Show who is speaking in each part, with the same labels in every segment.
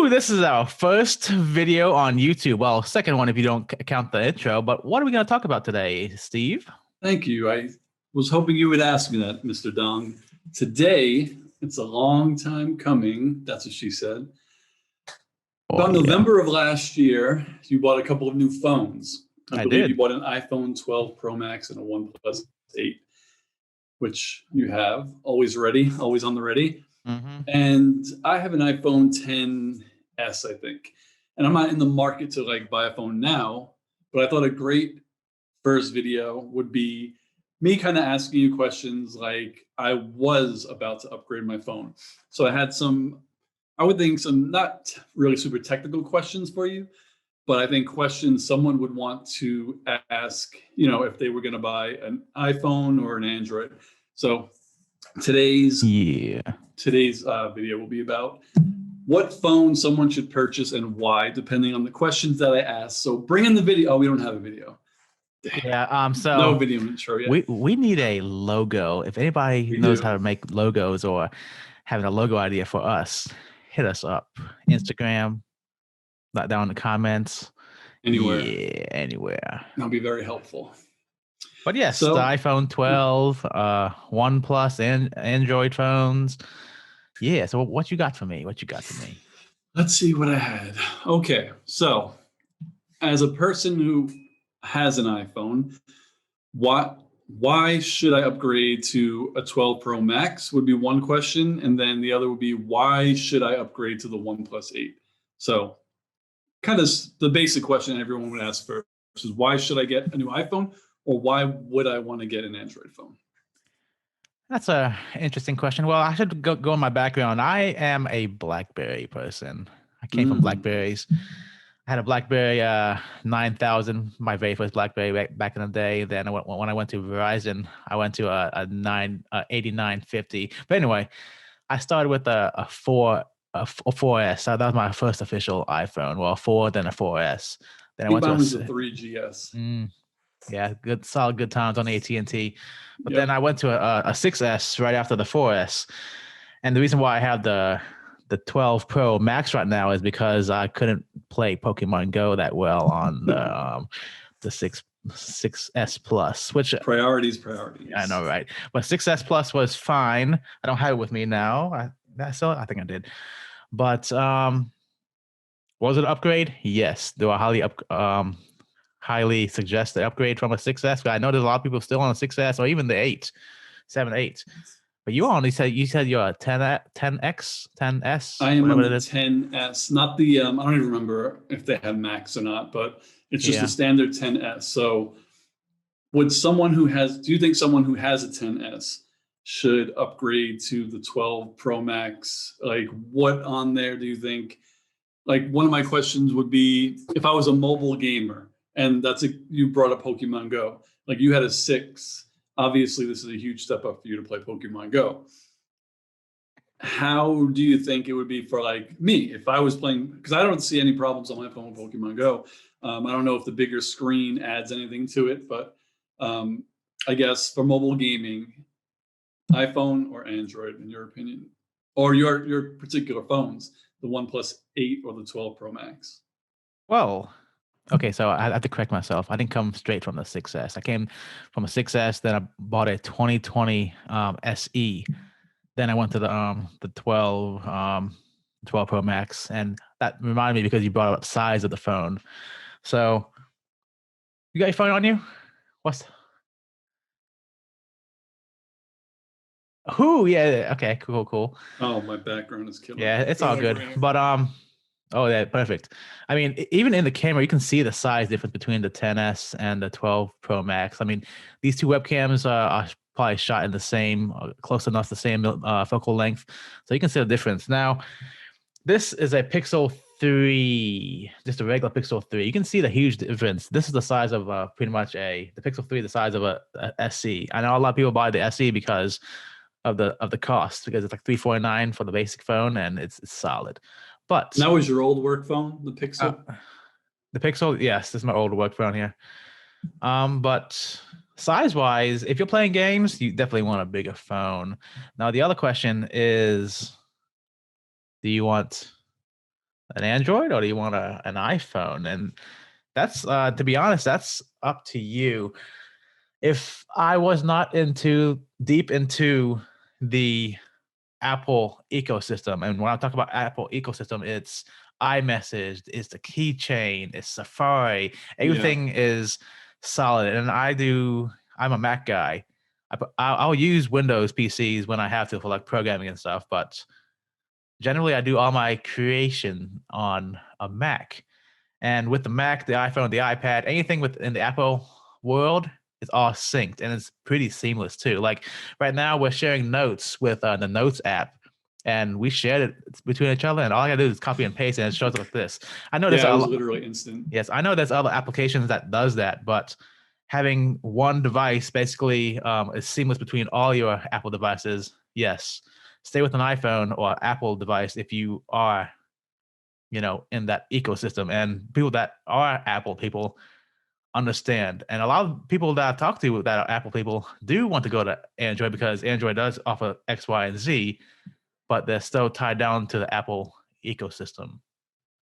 Speaker 1: Woo! This is our first video on YouTube. Well, second one if you don't count the intro. But what are we going to talk about today, Steve?
Speaker 2: Thank you. I was hoping you would ask me that, Mr. Dong. Today, it's a long time coming. That's what she said. About November of last year, you bought a couple of new phones. I believe
Speaker 1: did.
Speaker 2: you bought an iPhone 12 Pro Max and a Oneplus 8, which you have always ready, always on the ready.
Speaker 1: Mm-hmm.
Speaker 2: And I have an iPhone 10s, I think. And I'm not in the market to buy a phone now, but I thought a great first video would be me kind of asking you questions like I was about to upgrade my phone. So I had some not really super technical questions for you, but I think questions someone would want to ask, if they were going to buy an iPhone or an Android. So today's video will be about what phone someone should purchase and why, depending on the questions that I ask. So bring in the video. Oh, we don't have a video.
Speaker 1: Yeah. So
Speaker 2: no video intro yet.
Speaker 1: We need a logo. If anybody knows how to make logos or having a logo idea for us, hit us up. Instagram, down in the comments.
Speaker 2: Anywhere.
Speaker 1: Yeah, anywhere.
Speaker 2: That'll be very helpful.
Speaker 1: But yes, the iPhone 12, OnePlus, and Android phones. Yeah. So what you got for me?
Speaker 2: Let's see what I had. Okay. So as a person who has an iPhone, why should I upgrade to a 12 Pro Max would be one question. And then the other would be, why should I upgrade to the OnePlus 8? So kind of the basic question everyone would ask first is, why should I get a new iPhone, or why would I want to get an Android phone?
Speaker 1: That's a interesting question. Well, I should go on my background. I am a BlackBerry person. I came from Blackberries. I had a BlackBerry 9000, my very first BlackBerry back in the day. Then when I went to Verizon, I went to a 8950. But anyway, I started with a 4S. So that was my first official iPhone. Well, a 4, then a 4S. Then I went to
Speaker 2: a 3GS.
Speaker 1: Yeah, good times on AT&T. But then I went to a 6S right after the 4S. And the reason why I have the 12 Pro Max right now is because I couldn't play Pokemon Go that well on the 6S Plus, which
Speaker 2: priorities.
Speaker 1: I know, right? But 6S Plus was fine. I don't have it with me now. I think I did. But was it an upgrade? Yes. Do I highly suggest the upgrade from a 6S? But I know there's a lot of people still on a 6S or even the 7, 8. But you said you're a 10S.
Speaker 2: I am on the 10S, not the I don't even remember if they have Max or not, but it's just the standard 10S. So do you think someone who has a 10S should upgrade to the 12 Pro Max? Like, what on there do you think? Like, one of my questions would be, if I was a mobile gamer, and you brought up Pokemon Go, like you had a 6. Obviously, this is a huge step up for you to play Pokemon Go. How do you think it would be for me if I was playing? Because I don't see any problems on my phone with Pokemon Go. I don't know if the bigger screen adds anything to it, but I guess for mobile gaming, iPhone or Android, in your opinion, or your particular phones, the OnePlus 8 or the 12 Pro Max?
Speaker 1: Well, okay, so I have to correct myself. I didn't come straight from the 6S. I came from a 6S, then I bought a 2020 SE. Then I went to the 12 Pro Max, and that reminded me because you brought up the size of the phone. So, you got your phone on you? Yeah, okay, cool.
Speaker 2: Oh, my background is killing.
Speaker 1: Yeah, it's all good. But oh, yeah, perfect. I mean, even in the camera, you can see the size difference between the 10S and the 12 Pro Max. I mean, these two webcams are probably shot in the same, close enough, the same focal length. So you can see the difference. Now, this is a Pixel 3, just a regular Pixel 3. You can see the huge difference. This is the size of pretty much the Pixel 3, the size of a SE. I know a lot of people buy the SE because of the cost, because it's like $349 for the basic phone, and it's solid. But
Speaker 2: that was your old work phone, the Pixel?
Speaker 1: The Pixel, yes, this is my old work phone here. But size-wise, if you're playing games, you definitely want a bigger phone. Now, the other question is, do you want an Android or do you want an iPhone? And that's to be honest, that's up to you. If I was not into deep into the Apple ecosystem, and when I talk about Apple ecosystem, it's iMessage, it's the keychain, it's Safari,
Speaker 2: Yeah.
Speaker 1: everything is solid. And I'm a Mac guy. I'll use Windows PCs when I have to for like programming and stuff, but generally I do all my creation on a Mac. And with the Mac, the iPhone, the iPad, anything within the Apple world is all synced and it's pretty seamless too. Like right now, we're sharing notes with the Notes app, and we shared it between each other. And all I gotta do is copy and paste, and it shows up like this. I know there's
Speaker 2: Yeah, it
Speaker 1: a
Speaker 2: was
Speaker 1: lot.
Speaker 2: literally instant.
Speaker 1: Yes, I know there's other applications that does that, but having one device basically is seamless between all your Apple devices. Yes, stay with an iPhone or Apple device if you are in that ecosystem. And people that are Apple people understand. And a lot of people that I talk to that are Apple people do want to go to Android because Android does offer X, Y, and Z, but they're still tied down to the Apple ecosystem.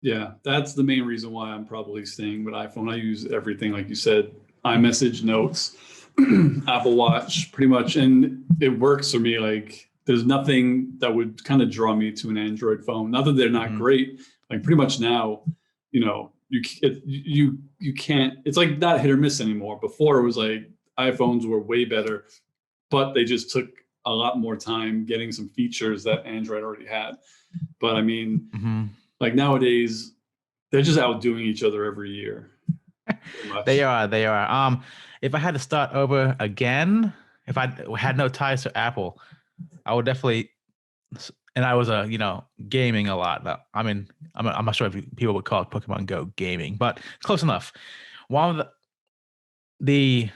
Speaker 2: Yeah, that's the main reason why I'm probably staying with iPhone. I use everything, like you said, iMessage, Notes, Apple Watch, pretty much, and it works for me. Like, there's nothing that would kind of draw me to an Android phone. Not that they're not
Speaker 1: Mhm.
Speaker 2: great. Like, pretty much now, you can't. It's like not hit or miss anymore. Before it was like iPhones were way better, but they just took a lot more time getting some features that Android already had. But I mean,
Speaker 1: Mhm.
Speaker 2: like nowadays, they're just outdoing each other every year, pretty
Speaker 1: They
Speaker 2: much.
Speaker 1: are. They are. If I had to start over again, if I had no ties to Apple, I would definitely. And I was gaming a lot. I mean, I'm not sure if people would call it Pokemon Go gaming, but close enough. One of the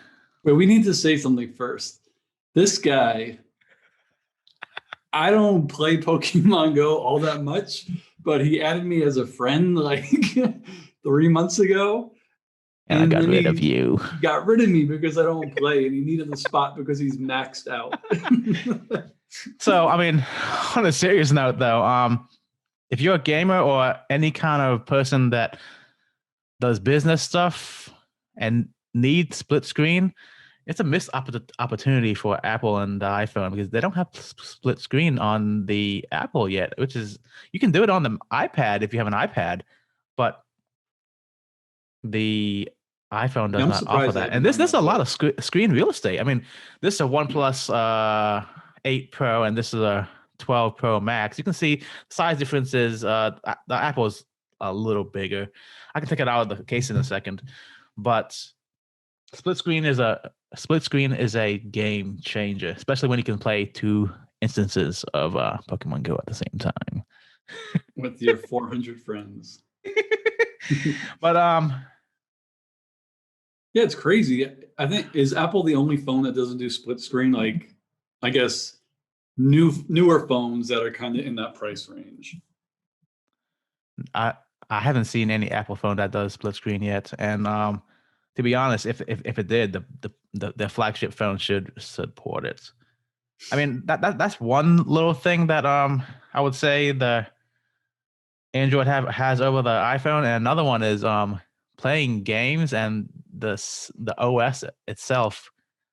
Speaker 2: But we need to say something first. This guy, I don't play Pokemon Go all that much, but he added me as a friend like 3 months ago.
Speaker 1: and I
Speaker 2: And
Speaker 1: got
Speaker 2: then
Speaker 1: rid of you.
Speaker 2: he got rid of me because I don't play and he needed the spot because he's maxed out.
Speaker 1: So, I mean, on a serious note, though, if you're a gamer or any kind of person that does business stuff and needs split screen, it's a missed opportunity for Apple and the iPhone because they don't have split screen on the Apple yet, which is you can do it on the iPad if you have an iPad, but the iPhone
Speaker 2: Yeah,
Speaker 1: does
Speaker 2: I'm
Speaker 1: not offer
Speaker 2: surprised they
Speaker 1: that. And
Speaker 2: haven't
Speaker 1: this
Speaker 2: done
Speaker 1: this is
Speaker 2: that
Speaker 1: a lot
Speaker 2: yet.
Speaker 1: of screen real estate. I mean, this is a OnePlus 8 Pro and this is a 12 Pro Max. You can see size differences. The Apple's a little bigger. I can take it out of the case in a second, but split screen is a game changer, especially when you can play two instances of Pokemon Go at the same time.
Speaker 2: With your 400 friends.
Speaker 1: But
Speaker 2: Yeah, it's crazy. I think is Apple the only phone that doesn't do split screen? Like, I guess newer phones that are kind of in that price range.
Speaker 1: I I haven't seen any Apple phone that does split screen yet, and to be honest, if it did, the flagship phone should support it. I mean that's one little thing that I would say the Android has over the iPhone, and another one is playing games and the OS itself,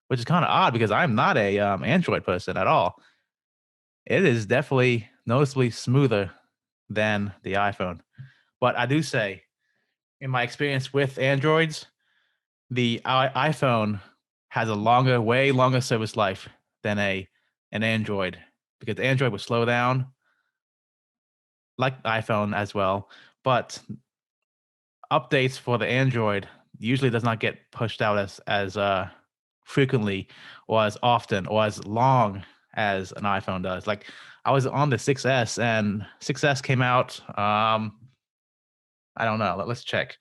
Speaker 1: which is kind of odd because I'm not a Android person at all. It is definitely noticeably smoother than the iPhone, but I do say in my experience with Androids, the iPhone has a way longer service life than an Android because Android would slow down like iPhone as well, but updates for the Android usually does not get pushed out as frequently or as often or as long as an iPhone does. Like I was on the 6S and 6S came out. I don't know. Let's check.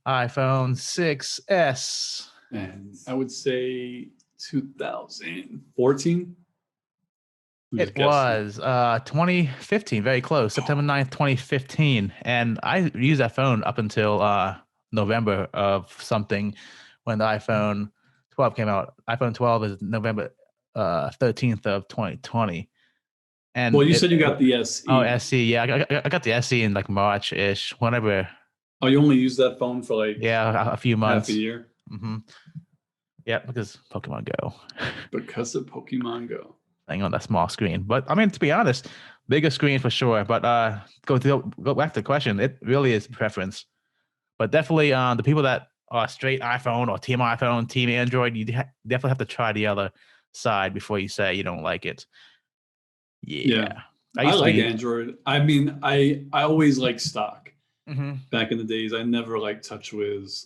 Speaker 1: iPhone 6S.
Speaker 2: And I would say 2014. I'm just
Speaker 1: It
Speaker 2: guessing.
Speaker 1: was 2015, very close, September 9th, 2015. And I used that phone up until November of something when the iPhone 12 came out. iPhone 12 is November 13th of 2020. And
Speaker 2: Well, you said you got the
Speaker 1: oh,
Speaker 2: SE.
Speaker 1: SE, yeah, I got the SE in like March-ish, whenever.
Speaker 2: Oh, you only use that phone for like
Speaker 1: Yeah, a few
Speaker 2: half a
Speaker 1: months.
Speaker 2: year
Speaker 1: Hmm. Yeah, because Pokemon Go.
Speaker 2: because of Pokemon Go.
Speaker 1: Thing on that small screen. But I mean, to be honest, bigger screen for sure. But go back to the question. It really is preference. But definitely, the people that are straight iPhone or team iPhone, team Android, you definitely have to try the other side before you say you don't like it. Yeah,
Speaker 2: Yeah,
Speaker 1: I
Speaker 2: I
Speaker 1: used to
Speaker 2: like
Speaker 1: be.
Speaker 2: Android. I mean, I always like stock.
Speaker 1: Hmm.
Speaker 2: Back in the days, I never liked TouchWiz.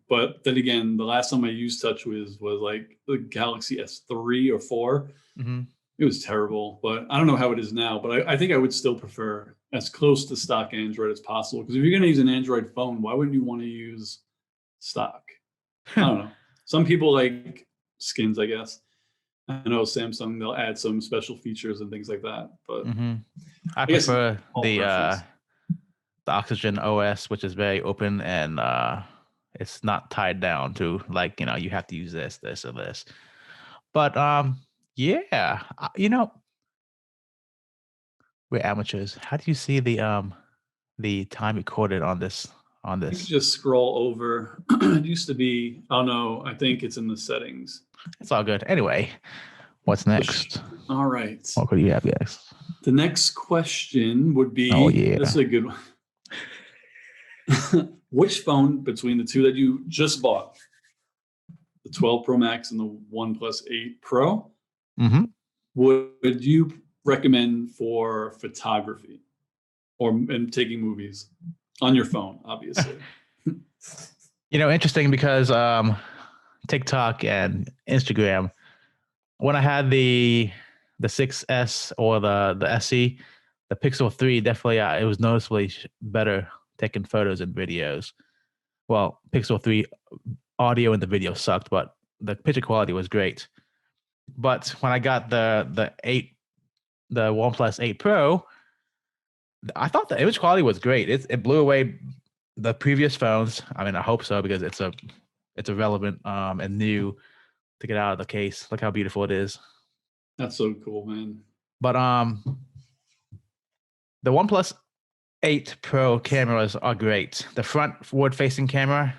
Speaker 2: But then again, the last time I used TouchWiz was like the Galaxy S3 or 4.
Speaker 1: Hmm.
Speaker 2: It was terrible, but I don't know how it is now. But I think I would still prefer as close to stock Android as possible. Because if you're going to use an Android phone, why wouldn't you want to use stock? I don't know. Some people like skins, I guess. I know Samsung, they'll add some special features and things like that. But
Speaker 1: Hmm. I
Speaker 2: I guess
Speaker 1: prefer
Speaker 2: all preference.
Speaker 1: the Oxygen OS, which is very open and it's not tied down to like you have to use this, or this. But yeah, we're amateurs. How do you see the time recorded on this on
Speaker 2: You could
Speaker 1: this?
Speaker 2: just scroll over. It used to be, oh no, I think it's in the settings.
Speaker 1: It's all good. Anyway, what's
Speaker 2: So,
Speaker 1: next?
Speaker 2: all right.
Speaker 1: What could you have next?
Speaker 2: The next question would
Speaker 1: Oh
Speaker 2: be, this is
Speaker 1: yeah.
Speaker 2: a good one. Which phone between the two that you just bought, the 12 Pro Max and the OnePlus 8 Pro,
Speaker 1: Hmm.
Speaker 2: would you recommend for photography or and taking movies on your phone, obviously?
Speaker 1: Interesting because TikTok and Instagram. When I had the 6S or the SE, the Pixel 3 definitely it was noticeably better taking photos and videos. Well, Pixel 3 audio and the video sucked, but the picture quality was great. But when I got the OnePlus 8 Pro, I thought the image quality was great. It blew away the previous phones. I mean, I hope so because it's a relevant and new to get out of the case. Look how beautiful it is.
Speaker 2: That's so cool, man.
Speaker 1: But the OnePlus 8 Pro cameras are great. The front forward-facing camera,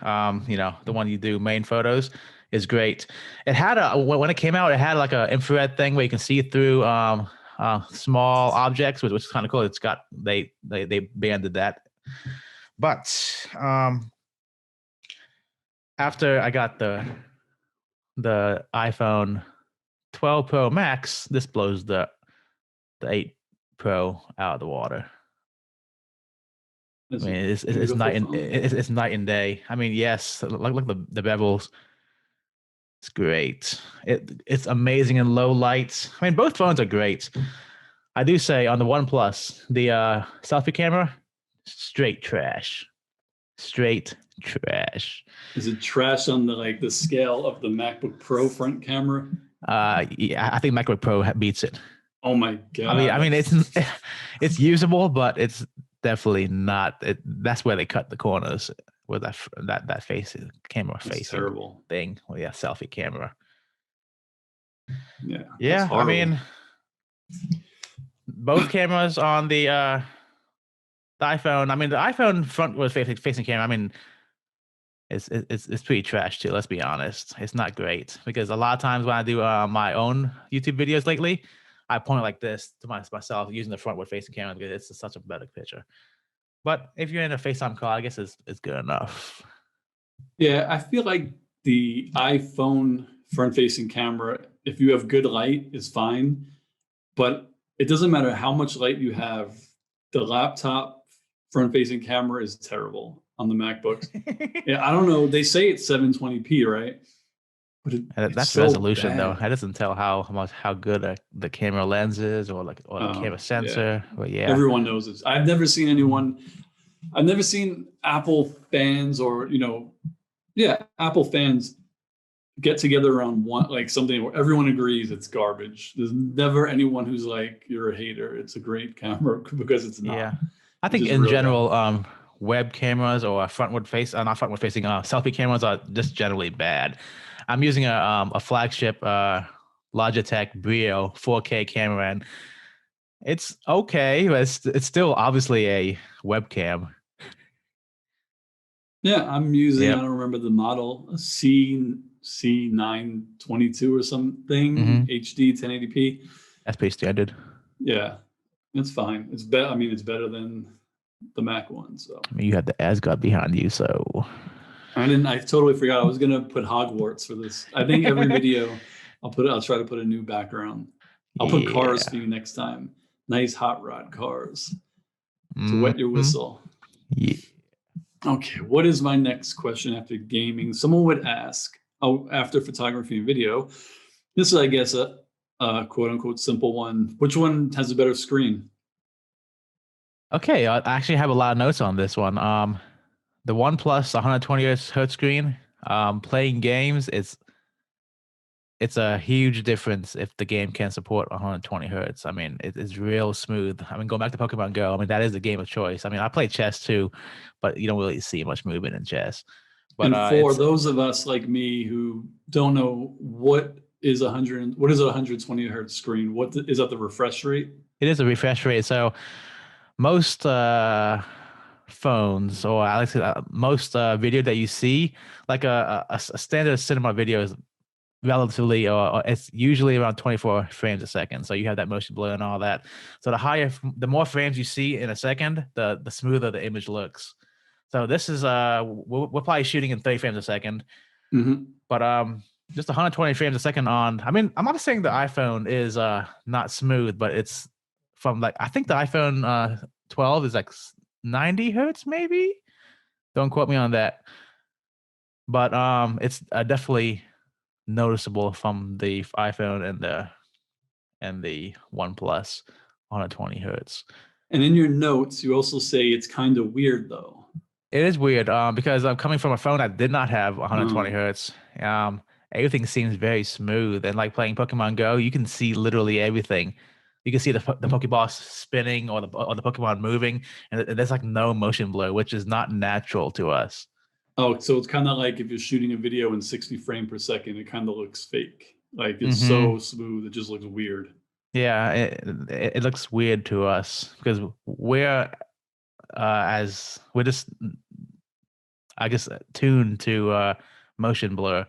Speaker 1: the one you do main photos, is great. It had when it came out, it had like a infrared thing where you can see through small objects, which is kind of cool. It's got they banded that, but after I got the iPhone 12 Pro Max, this blows the 8 Pro out of the water. I
Speaker 2: That's a
Speaker 1: mean, it's
Speaker 2: beautiful
Speaker 1: night and
Speaker 2: phone.
Speaker 1: it's night and day. I mean, yes, look the bevels. It's great. It's amazing in low lights. I mean, both phones are great. I do say on the OnePlus, the selfie camera, straight trash. Straight trash.
Speaker 2: Is it trash on the scale of the MacBook Pro front camera?
Speaker 1: Yeah, I think MacBook Pro beats it.
Speaker 2: Oh my
Speaker 1: I
Speaker 2: God.
Speaker 1: mean, it's usable, but it's definitely not. That's where they cut the corners with that facing camera
Speaker 2: That's
Speaker 1: facing
Speaker 2: terrible.
Speaker 1: thing. Well, yeah, selfie camera.
Speaker 2: Yeah, that's
Speaker 1: Yeah, I
Speaker 2: horrible.
Speaker 1: mean, both cameras on the iPhone. I mean, the iPhone front was facing camera. I mean, it's pretty trash too. Let's be honest. It's not great because a lot of times when I do my own YouTube videos lately, I point like this to myself using the frontward facing camera because it's such a better picture. But if you're in a FaceTime call, I guess it's good enough.
Speaker 2: Yeah, I feel like the iPhone front facing camera, if you have good light, is fine. But it doesn't matter how much light you have, the laptop front facing camera is terrible on the MacBooks. Yeah, I don't know. They say it's 720p, right? But it's
Speaker 1: That's
Speaker 2: so
Speaker 1: resolution though. That
Speaker 2: bad.
Speaker 1: doesn't tell how good the camera lens is or the camera
Speaker 2: Yeah,
Speaker 1: sensor. But yeah.
Speaker 2: everyone knows it. I've never seen Apple fans or, yeah, Apple fans get together around something where everyone agrees it's garbage. There's never anyone who's like, you're a hater. It's a great camera because it's
Speaker 1: Yeah,
Speaker 2: not,
Speaker 1: I
Speaker 2: which
Speaker 1: think
Speaker 2: is
Speaker 1: in
Speaker 2: really bad.
Speaker 1: general, web cameras or not frontward facing, selfie cameras are just generally bad. I'm using a flagship Logitech Brio 4K camera, and It's okay, but it's still obviously a webcam.
Speaker 2: Yeah, I'm using, I
Speaker 1: Yep.
Speaker 2: don't remember the model, a C922 or something,
Speaker 1: Hmm.
Speaker 2: HD 1080p.
Speaker 1: That's pretty standard.
Speaker 2: Yeah, it's fine. It's better. I mean, it's better than the Mac one. So
Speaker 1: I mean, you have the Asgard behind you, so
Speaker 2: I totally forgot. I was gonna put Hogwarts for this. I think every video I'll try to put a new background. I'll put cars for
Speaker 1: yeah.
Speaker 2: you next time. Nice hot rod cars to wet your
Speaker 1: Hmm.
Speaker 2: whistle.
Speaker 1: Yeah.
Speaker 2: Okay, what is my next question after gaming? Someone would ask, oh, after photography and video. This is, I guess, a quote unquote simple one. Which one has a better screen?
Speaker 1: Okay, I actually have a lot of notes on this one. The OnePlus 120 hertz screen, playing games, it's a huge difference if the game can support 120 hertz. I mean, it's real smooth. I mean, going back to Pokemon Go, I mean, that is the game of choice. I mean, I play chess too, but you don't really see much movement in chess. But
Speaker 2: And for those of us like me who don't know what is a 120 hertz screen, is that the refresh rate?
Speaker 1: it is a refresh rate. So most phones, or I like to say, most video that you see, like a standard cinema video is relatively, or it's usually around 24 frames a second. So you have that motion blur and all that. So the more frames you see in a second, the smoother the image looks. So this is we're probably shooting in 30 frames a second,
Speaker 2: Hmm.
Speaker 1: but just 120 frames a second on. I mean, I'm not saying the iPhone is not smooth, but it's from like I think the iPhone 12 is like 90 hertz maybe. Don't quote me on that, but it's definitely noticeable from the iPhone and the OnePlus on a 20 hertz.
Speaker 2: And in your notes, you also say it's kind of weird though.
Speaker 1: It is weird because I'm coming from a phone that did not have 120
Speaker 2: Um,
Speaker 1: hertz. Everything seems very smooth, and like playing Pokemon Go, you can see literally everything. You can see the Pokeball spinning or the Pokemon moving, and there's like no motion blur, which is not natural to us.
Speaker 2: oh, so it's kind of like if you're shooting a video in 60 frame per second, it kind of looks fake. Like it's
Speaker 1: Hmm.
Speaker 2: so smooth, it just looks weird.
Speaker 1: Yeah, it looks weird to us because as we're just I guess tuned to motion blur.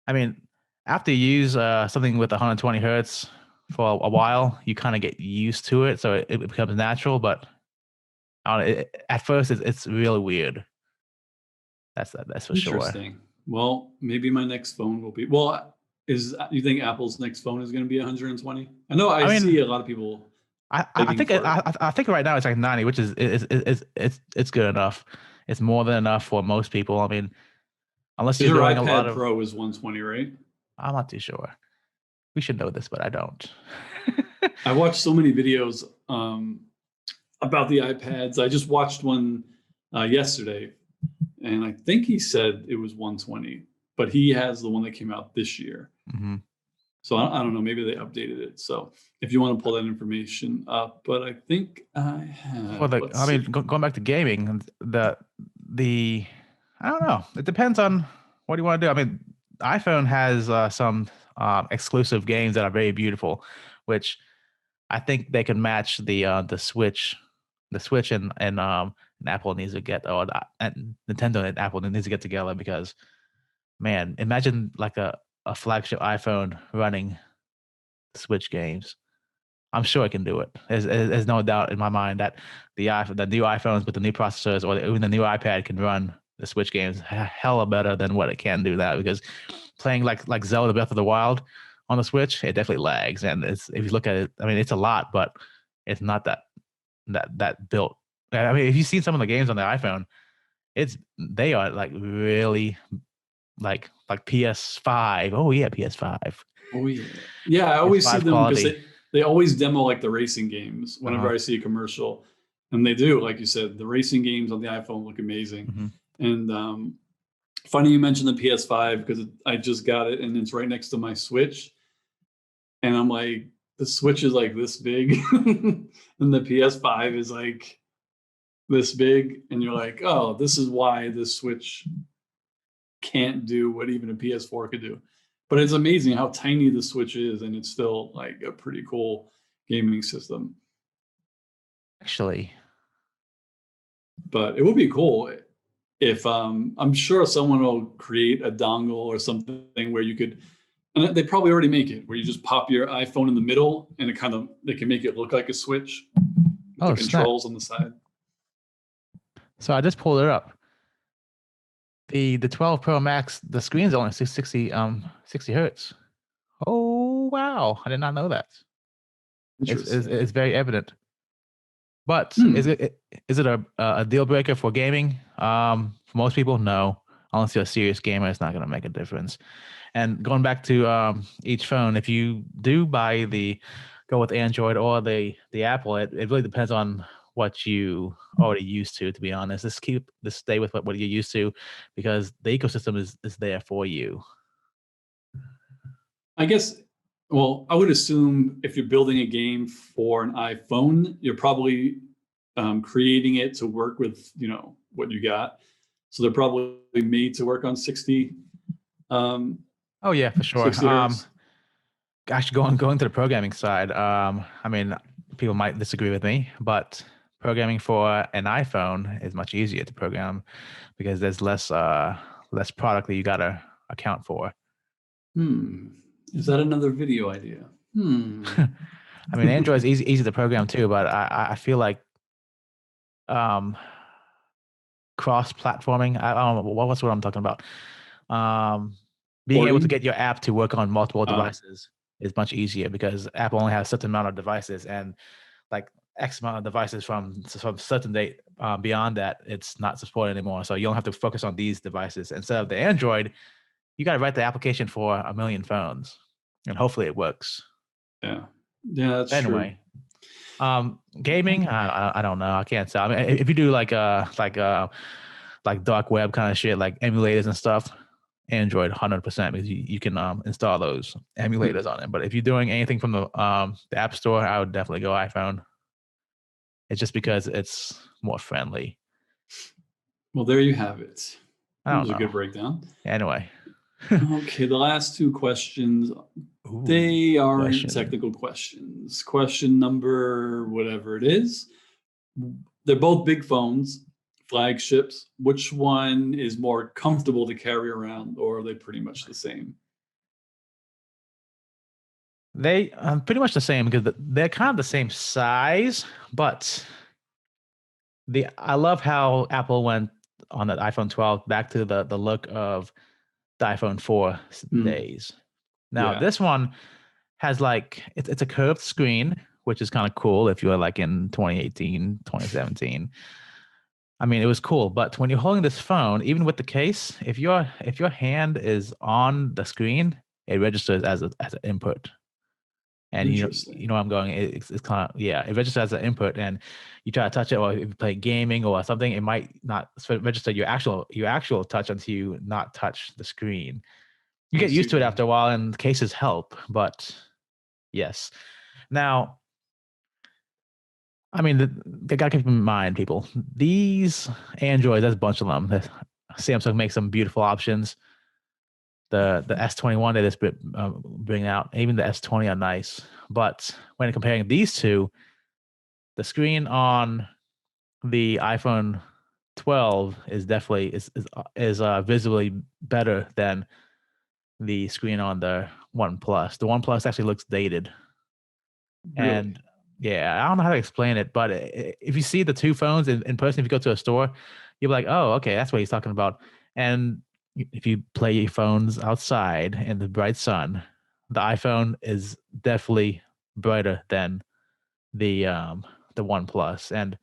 Speaker 1: I mean, after you use something with 120 hertz for a while, you kind of get used to it, so it becomes natural. But I don't know, at first, it's really weird. That's for sure.
Speaker 2: Interesting. Well, maybe my next phone will be. Well, is you think Apple's next phone is going to be 120? I know I
Speaker 1: I mean,
Speaker 2: see a lot of people
Speaker 1: I
Speaker 2: begging
Speaker 1: think
Speaker 2: for it.
Speaker 1: I think right now it's like 90, which it's good enough. It's more than enough for most people. I mean, unless
Speaker 2: Because
Speaker 1: you're
Speaker 2: your
Speaker 1: doing a lot
Speaker 2: iPad
Speaker 1: of,
Speaker 2: Pro is 120, right?
Speaker 1: I'm not too sure. We should know this, but I don't.
Speaker 2: I watched so many videos about the iPads. I just watched one yesterday, and I think he said it was 120, but he has the one that came out this year.
Speaker 1: Hmm.
Speaker 2: So I don't know. Maybe they updated it. So if you want to pull that information up, but I think I
Speaker 1: For
Speaker 2: have.
Speaker 1: the,
Speaker 2: Let's
Speaker 1: I mean,
Speaker 2: see.
Speaker 1: going back to gaming, the I don't know. It depends on what you want to do. I mean, iPhone has some exclusive games that are very beautiful, which I think they can match the Switch, and Apple needs to get, and Nintendo and Apple needs to get together because man, imagine like a flagship iPhone running Switch games. I'm sure it can do it. There's no doubt in my mind that the new iPhones with the new processors, or even the new iPad, can run the Switch games hella better than what it can do now. Because playing like Zelda Breath of the Wild on the Switch, it definitely lags. And it's if you look at it, I mean, it's a lot, but it's not that built. I mean, if you've seen some of the games on the iPhone, they are like really like PS5. Oh yeah, PS5.
Speaker 2: Oh yeah, yeah. I always see
Speaker 1: PS5
Speaker 2: them because
Speaker 1: quality.
Speaker 2: they always demo like the racing games whenever
Speaker 1: Uh-huh.
Speaker 2: I see a commercial, and they do, like you said, the racing games on the iPhone look amazing.
Speaker 1: Hmm.
Speaker 2: And funny you mentioned the PS5 because I just got it and it's right next to my Switch, and I'm like, the Switch is like this big, and the PS5 is like this big, and you're like, oh, this is why this Switch can't do what even a PS4 could do. But it's amazing how tiny the Switch is, and it's still like a pretty cool gaming system.
Speaker 1: Actually,
Speaker 2: But it would be cool if I'm sure someone will create a dongle or something where you could, and they probably already make it, where you just pop your iPhone in the middle and they can make it look like a Switch with
Speaker 1: oh
Speaker 2: the
Speaker 1: snap!
Speaker 2: controls on the side.
Speaker 1: So I just pulled it up. The 12 Pro Max, the screen's only 60 hertz. Oh wow! I did not know that. It's
Speaker 2: Interesting.
Speaker 1: very evident. But
Speaker 2: Hmm.
Speaker 1: is it a deal breaker for gaming? For most people, no. Unless you're a serious gamer, it's not going to make a difference. And going back to each phone, if you do go with Android or the Apple, it really depends on what you already used to be honest. Just stay with what you're used to, because the ecosystem is there for you.
Speaker 2: I guess, well, I would assume if you're building a game for an iPhone, you're probably creating it to work with, what you got. So they're probably made to work on um,
Speaker 1: Oh yeah, for sure.
Speaker 2: 60 hertz.
Speaker 1: Gosh, going to the programming side, I mean, people might disagree with me, but programming for an iPhone is much easier to program because there's less product that you gotta account for.
Speaker 2: Is that another video idea?
Speaker 1: I mean, Android is easy to program too, but I feel like um, cross-platforming. I don't know what's what I'm talking about. Um, Being able to
Speaker 2: Porting?
Speaker 1: get your app to work on multiple devices is much easier because Apple only has a certain amount of devices, and like X amount of devices from certain date beyond that, it's not supported anymore. So you don't have to focus on these devices. Instead of the Android, you got to write the application for a million phones, and hopefully it works.
Speaker 2: Yeah. Yeah, that's true.
Speaker 1: Anyway, gaming, I don't know. I can't tell. I mean, if you do like dark web kind of shit, like emulators and stuff, Android 100% because you can install those emulators on it. But if you're doing anything from the App Store, I would definitely go iPhone. It's just because it's more friendly.
Speaker 2: Well, there you have it.
Speaker 1: I
Speaker 2: That
Speaker 1: don't
Speaker 2: was a good
Speaker 1: know.
Speaker 2: breakdown.
Speaker 1: Anyway.
Speaker 2: Okay, the last two questions,
Speaker 1: Ooh,
Speaker 2: they aren't
Speaker 1: question.
Speaker 2: technical questions. Question number, whatever it is, they're both big phones, flagships. Which one is more comfortable to carry around, or are they pretty much the same?
Speaker 1: They pretty much the same because they're kind of the same size, but I love how Apple went on the iPhone 12 back to the look of the iPhone 4
Speaker 2: Mm,
Speaker 1: days. Now
Speaker 2: yeah,
Speaker 1: this one has like it's a curved screen, which is kind of cool if you're like in 2018, 2017. I mean, it was cool, but when you're holding this phone, even with the case, if your hand is on the screen, it registers as an input. And you know
Speaker 2: interesting.
Speaker 1: where I'm going. It's kind of, yeah, it registers as an input, and you try to touch it, or if you play gaming or something, it might not register your actual touch until you not touch the screen. You
Speaker 2: I
Speaker 1: get
Speaker 2: see
Speaker 1: used
Speaker 2: what
Speaker 1: to it
Speaker 2: you
Speaker 1: after a
Speaker 2: mean.
Speaker 1: while, and cases help. But yes, now I mean, they gotta keep in mind, people. These Androids, there's a bunch of them. Samsung makes some beautiful options. The S21 they just bring out, even the S20 are nice. But when comparing these two, the screen on the iPhone 12 is definitely visibly better than the screen on the OnePlus. The OnePlus actually looks dated.
Speaker 2: Really?
Speaker 1: And yeah, I don't know how to explain it, but if you see the two phones in person, if you go to a store, you'll be like, oh, okay, that's what he's talking about. And if you play your phones outside in the bright sun, the iPhone is definitely brighter than the OnePlus. And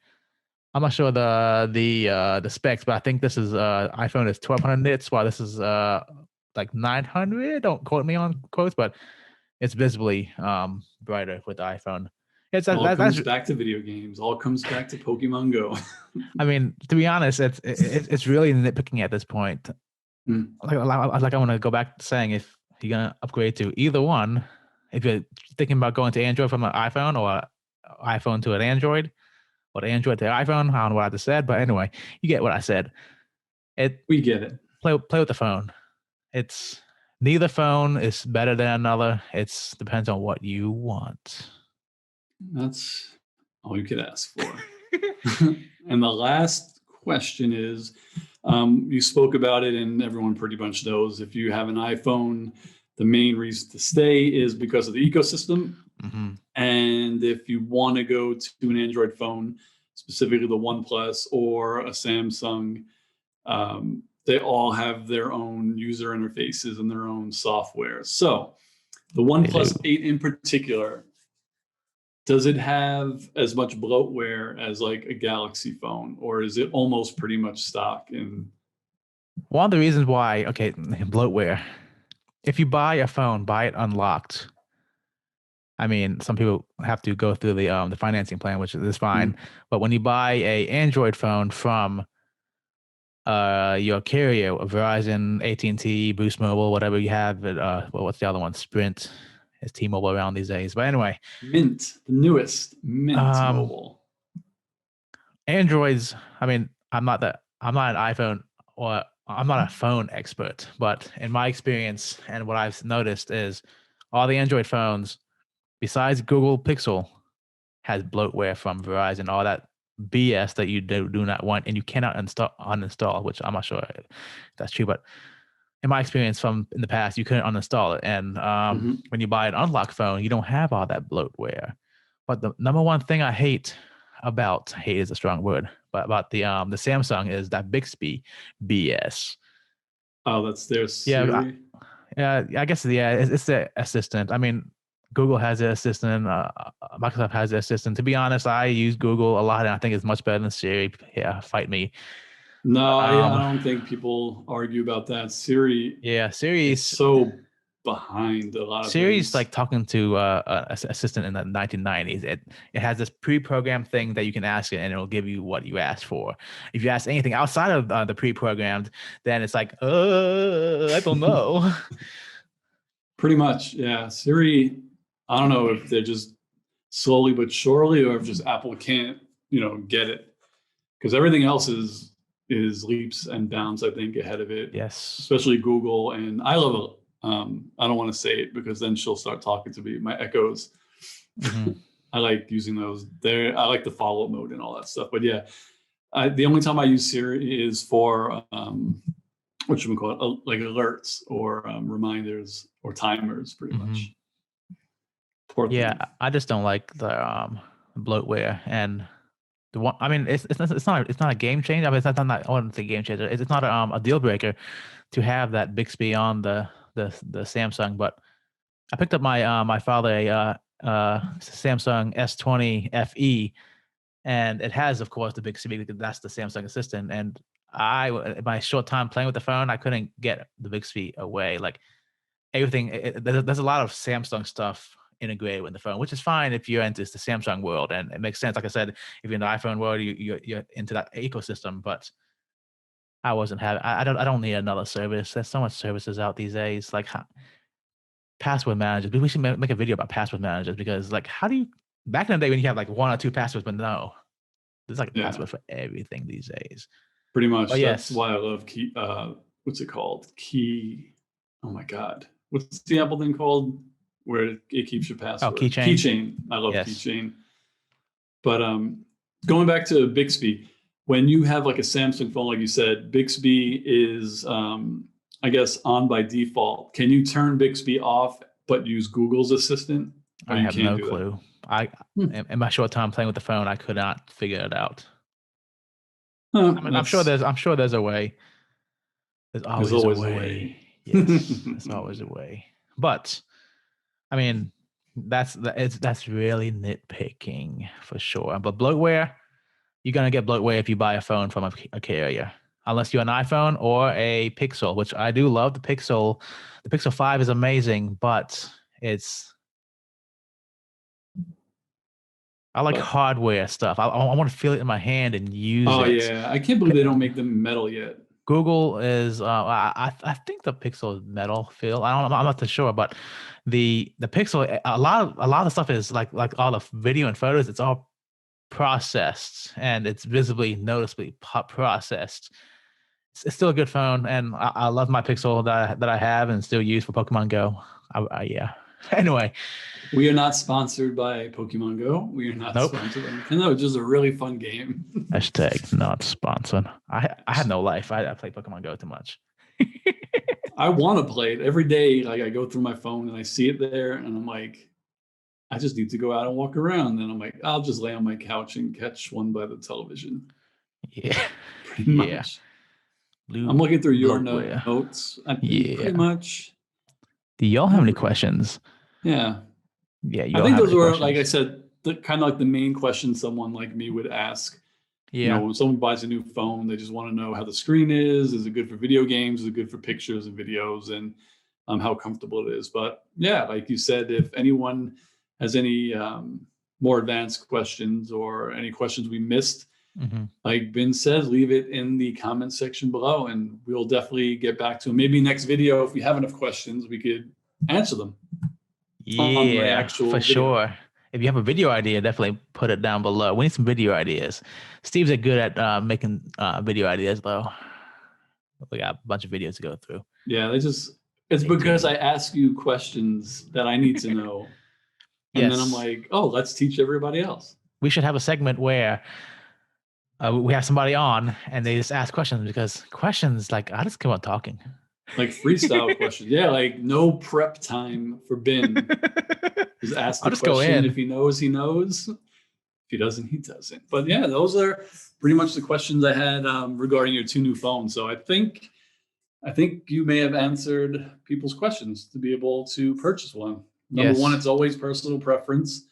Speaker 1: I'm not sure the specs, but I think this is iPhone is 1200 nits, while this is like 900. Don't quote me on quotes, but it's visibly brighter with the iPhone. It's
Speaker 2: All
Speaker 1: that's
Speaker 2: comes back to video games. All comes back to Pokemon Go.
Speaker 1: I mean, to be honest, it's really nitpicking at this point.
Speaker 2: Mm,
Speaker 1: Like I want to go back to saying, if you're gonna upgrade to either one, if you're thinking about going to Android from an iPhone, or iPhone to an Android, or the Android to iPhone, I don't know what I just said, but anyway, you get what I said. It
Speaker 2: we get it.
Speaker 1: play with the phone. It's neither phone is better than another. It's depends on what you want.
Speaker 2: That's all you could ask for. And the last question is, you spoke about it, and everyone pretty much knows if you have an iPhone, the main reason to stay is because of the ecosystem.
Speaker 1: Hmm.
Speaker 2: And if you want to go to an Android phone, specifically the OnePlus or a Samsung, they all have their own user interfaces and their own software. So the
Speaker 1: They do.
Speaker 2: OnePlus 8 in particular, does it have as much bloatware as like a Galaxy phone, or is it almost pretty much stock? And
Speaker 1: One of the reasons why, okay, bloatware. If you buy a phone, buy it unlocked. I mean, some people have to go through the financing plan, which is fine. But when you buy a Android phone from your carrier, Verizon, AT&T, Boost Mobile, whatever you have, what's the other one? Sprint. It's T-Mobile around these days. But anyway,
Speaker 2: Mint, the newest Mint
Speaker 1: um,
Speaker 2: Mobile.
Speaker 1: Androids. I mean, I'm not an iPhone or I'm not a phone expert, but in my experience and what I've noticed is all the Android phones, besides Google Pixel, has bloatware from Verizon, all that BS that you do not want, and you cannot uninstall, which I'm not sure if that's true, but in my experience from in the past, you couldn't uninstall it. And
Speaker 2: Mhm.
Speaker 1: when you buy an unlocked phone, you don't have all that bloatware. But the number one thing I hate is a strong word, but about the Samsung is that Bixby BS.
Speaker 2: Oh, that's their
Speaker 1: Yeah,
Speaker 2: Siri.
Speaker 1: I guess it's the assistant. I mean, Google has their assistant. Microsoft has their assistant. To be honest, I use Google a lot, and I think it's much better than Siri. Yeah, fight me.
Speaker 2: No,
Speaker 1: But
Speaker 2: I don't think people argue about that. Siri,
Speaker 1: yeah,
Speaker 2: it's so behind a lot of
Speaker 1: Siri's
Speaker 2: things.
Speaker 1: like talking to assistant in the 1990s. It has this pre-programmed thing that you can ask it, and it'll give you what you asked for. If you ask anything outside of the pre-programmed, then it's like, I don't know.
Speaker 2: Pretty much, yeah. Siri, I don't know if they're just slowly but surely, or if just Apple can't, get it, because everything else is leaps and bounds, I think, ahead of it,
Speaker 1: Yes.
Speaker 2: especially Google. And I love it. I don't want to say it because then she'll start talking to me. My echoes.
Speaker 1: Hmm.
Speaker 2: I like using those. There, I like the follow-up mode and all that stuff. But yeah, the only time I use Siri is for what should we call it, like alerts or reminders or timers, pretty
Speaker 1: Hmm.
Speaker 2: much. Poor
Speaker 1: Yeah,
Speaker 2: thing.
Speaker 1: I just don't like the bloatware and the one. I mean, it's not a game changer. I mean, it's not I wouldn't say game changer. It's not a deal breaker to have that Bixby on the Samsung. But I picked up my father a Samsung S20 FE, and it has, of course, the Bixby because that's the Samsung Assistant. And my short time playing with the phone, I couldn't get the Bixby away. Like everything, there's a lot of Samsung stuff integrated with the phone, which is fine if you're into the Samsung world, and it makes sense. Like I said, if you're in the iPhone world, you're into that ecosystem. But I wasn't having. I don't need another service. There's so much services out these days. Like password managers. We should make a video about password managers because, like, how do you? Back in the day when you have like one or two passwords, but no, there's like a
Speaker 2: Yeah,
Speaker 1: password for everything these days.
Speaker 2: pretty
Speaker 1: But
Speaker 2: much. That's
Speaker 1: yes,
Speaker 2: why I love Key. What's it called? Key. Oh my God. What's the Apple thing called where it keeps your
Speaker 1: oh,
Speaker 2: password?
Speaker 1: keychain.
Speaker 2: Keychain. I love
Speaker 1: Yes,
Speaker 2: Keychain. But going back to Bixby, when you have like a Samsung phone, like you said, Bixby is, I guess, on by default. Can you turn Bixby off but use Google's Assistant, or
Speaker 1: I
Speaker 2: you
Speaker 1: have
Speaker 2: can't
Speaker 1: no
Speaker 2: do that?
Speaker 1: clue. I
Speaker 2: Hmm.
Speaker 1: in my short time playing with the phone, I could not figure it out.
Speaker 2: Huh,
Speaker 1: I mean,
Speaker 2: that's
Speaker 1: I'm sure there's a way. There's
Speaker 2: there's
Speaker 1: always a
Speaker 2: always a
Speaker 1: way.
Speaker 2: way.
Speaker 1: Yes, there's always a way. But I mean, that's really nitpicking for sure. But bloatware, you're gonna get bloatware if you buy a phone from a carrier, unless you're an iPhone or a Pixel, which I do love the Pixel. The Pixel 5 is amazing, but it's I like
Speaker 2: But
Speaker 1: hardware stuff. I want to feel it in my hand and use
Speaker 2: oh
Speaker 1: it.
Speaker 2: yeah, I can't believe they don't make them metal yet.
Speaker 1: Google is I think the Pixel is metal feel. I'm not too sure, but the Pixel a lot of stuff is like all the video and photos. It's all processed and it's visibly noticeably processed. It's still a good phone, and I love my Pixel that I have and still use for Pokemon Go. Yeah. Anyway,
Speaker 2: We are not sponsored by Pokemon Go. We are not
Speaker 1: nope.
Speaker 2: sponsored by Nintendo. It's just a really fun game.
Speaker 1: Hashtag not sponsored. I had no life. I play Pokemon Go too much.
Speaker 2: I want to play it every day. Like I go through my phone and I see it there, and I'm like, I just need to go out and walk around. And I'm like, I'll just lay on my couch and catch one by the television.
Speaker 1: Yeah.
Speaker 2: Pretty
Speaker 1: Yeah.
Speaker 2: much.
Speaker 1: Blue,
Speaker 2: I'm looking through your
Speaker 1: Bloatware.
Speaker 2: notes. I think
Speaker 1: Yeah.
Speaker 2: pretty much.
Speaker 1: Do y'all have any questions?
Speaker 2: Yeah.
Speaker 1: Yeah,
Speaker 2: I think those were, like I said, kind of like the main question someone like me would ask.
Speaker 1: Yeah.
Speaker 2: You know, when someone buys a new phone, they just want to know how the screen is. Is it good for video games? Is it good for pictures and videos? And how comfortable it is. But yeah, like you said, if anyone has any more advanced questions or any questions we missed, like Binh says, leave it in the comment section below, and we'll definitely get back to them. Maybe next video, if we have enough questions, we could answer them.
Speaker 1: Yeah, for sure. If you have a video idea, definitely put it down below. We need some video ideas. Steve's good at making video ideas, though. We got a bunch of videos to go through.
Speaker 2: Yeah, it's because I ask you questions that I need to know. And then I'm like, oh, let's teach everybody else.
Speaker 1: We should have a segment where we have somebody on and they just ask questions, because questions, like, I just come on talking.
Speaker 2: Like freestyle questions. Yeah, like no prep time for Binh. Just ask the question. If he knows, he knows. If he doesn't, he doesn't. But yeah, those are pretty much the questions I had regarding your two new phones. So I think you may have answered people's questions to be able to purchase one. Number one, it's always personal preference.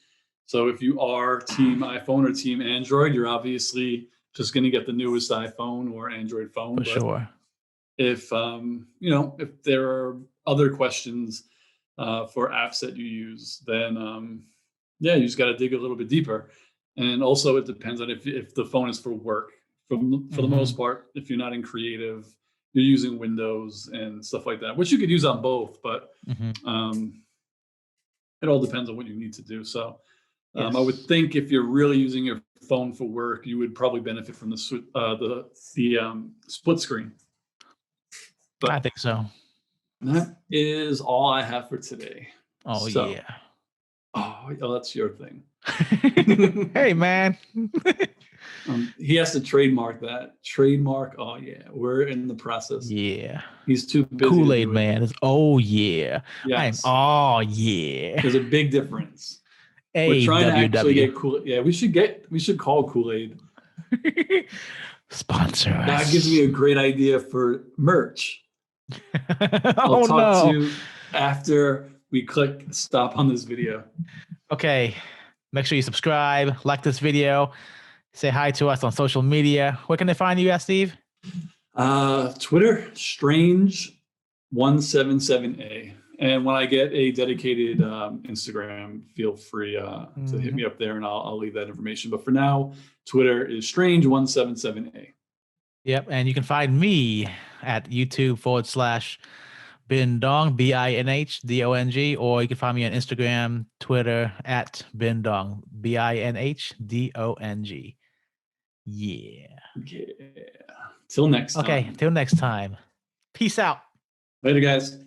Speaker 2: So if you are team iPhone or team Android, you're obviously just going to get the newest iPhone or Android phone.
Speaker 1: For sure.
Speaker 2: If if there are other questions for apps that you use, then you just got to dig a little bit deeper. And also, it depends on if the phone is for work. For the most part, if you're not in creative, you're using Windows and stuff like that, which you could use on both, but it all depends on what you need to do. So I would think if you're really using your phone for work, you would probably benefit from the split screen. But
Speaker 1: I think so.
Speaker 2: That is all I have for today.
Speaker 1: Oh, yeah.
Speaker 2: Oh, that's your thing.
Speaker 1: Hey, man.
Speaker 2: He has to trademark that. Trademark. Oh, yeah. We're in the process.
Speaker 1: Yeah.
Speaker 2: He's too busy.
Speaker 1: Kool-Aid man is, oh, yeah.
Speaker 2: Yes.
Speaker 1: Oh, yeah.
Speaker 2: There's a big difference.
Speaker 1: We're trying to actually
Speaker 2: get Kool-Aid. Yeah, we should call Kool-Aid.
Speaker 1: Sponsor us.
Speaker 2: That gives me a great idea for merch. I'll talk to you after we click stop on this video.
Speaker 1: Okay. Make sure you subscribe, like this video, say hi to us on social media. Where can they find you at, Steve?
Speaker 2: Twitter, Strange177A. And when I get a dedicated Instagram, feel free to hit me up there, and I'll leave that information. But for now, Twitter is Strange177A.
Speaker 1: Yep. And you can find me at YouTube/Binh, BINHDONG, or you can find me on Instagram, Twitter at Binh, BINHDONG. Yeah.
Speaker 2: Yeah. Till next time.
Speaker 1: Okay. Till next time. Peace out.
Speaker 2: Later, guys.